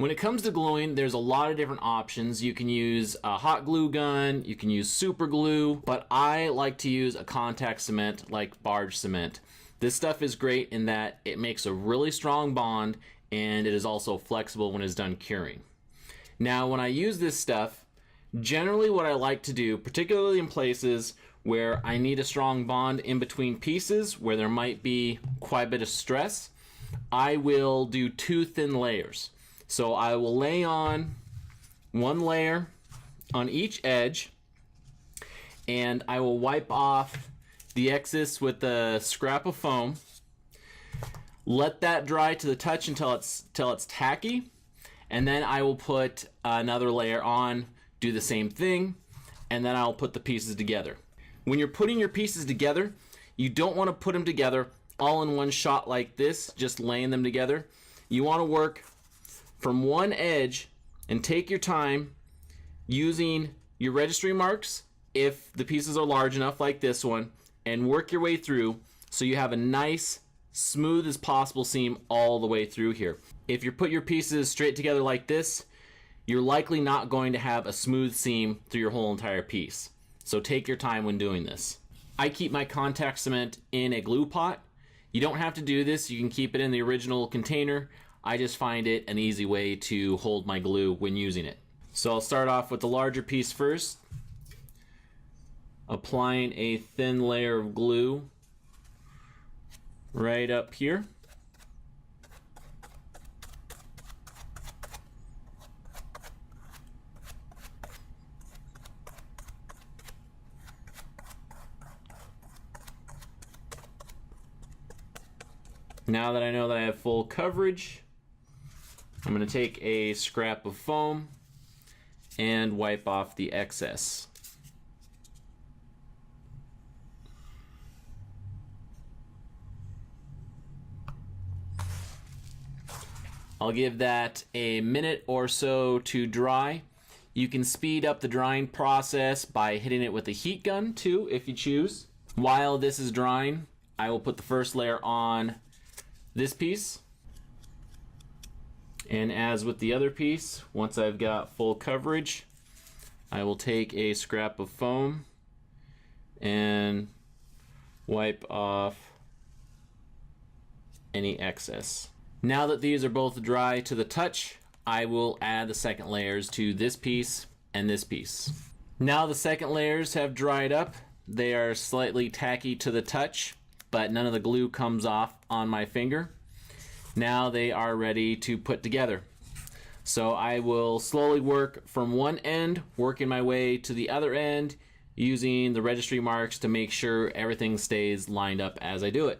When it comes to gluing, there's a lot of different options. You can use a hot glue gun, you can use super glue, but I like to use a contact cement like barge cement. This stuff is great in that it makes a really strong bond and it is also flexible when it's done curing. Now, when I use this stuff, generally what I like to do, particularly in places where I need a strong bond in between pieces, where there might be quite a bit of stress, I will do 2 thin layers. So I will lay on 1 layer on each edge, and I will wipe off the excess with a scrap of foam. Let that dry to the touch until it's tacky, and then I will put another layer on, do the same thing, and then I'll put the pieces together. When you're putting your pieces together, you don't want to put them together all in one shot like this, just laying them together. You want to work from one edge and take your time using your registry marks if the pieces are large enough like this one, and work your way through so you have a nice, smooth as possible seam all the way through here. If you put your pieces straight together like this, you're likely not going to have a smooth seam through your whole entire piece. So take your time when doing this. I keep my contact cement in a glue pot. You don't have to do this, you can keep it in the original container. I just find it an easy way to hold my glue when using it. So I'll start off with the larger piece first, applying a thin layer of glue right up here. Now that I know that I have full coverage, I'm going to take a scrap of foam and wipe off the excess. I'll give that a minute or so to dry. You can speed up the drying process by hitting it with a heat gun too, if you choose. While this is drying, I will put the first layer on this piece. And as with the other piece, once I've got full coverage, I will take a scrap of foam and wipe off any excess. Now that these are both dry to the touch, I will add the second layers to this piece and this piece. Now the second layers have dried up. They are slightly tacky to the touch, but none of the glue comes off on my finger. Now they are ready to put together. So I will slowly work from one end, working my way to the other end, using the registry marks to make sure everything stays lined up as I do it.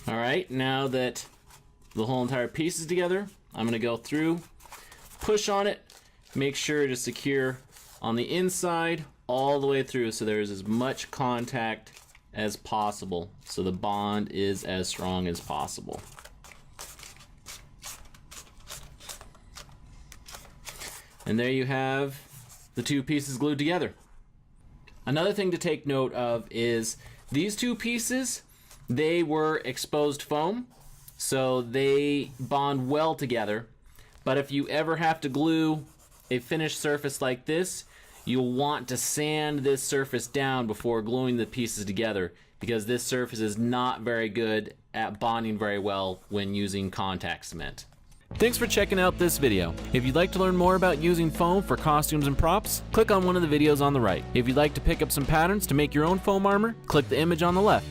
All right, now that the whole entire piece is together, I'm going to go through, push on it, make sure to secure on the inside all the way through so there's as much contact as possible so the bond is as strong as possible. And there you have the two pieces glued together. Another thing to take note of is these two pieces, they were exposed foam, so they bond well together. But if you ever have to glue a finished surface like this, you'll want to sand this surface down before gluing the pieces together, because this surface is not very good at bonding very well when using contact cement. Thanks for checking out this video. If you'd like to learn more about using foam for costumes and props, click on one of the videos on the right. If you'd like to pick up some patterns to make your own foam armor, click the image on the left.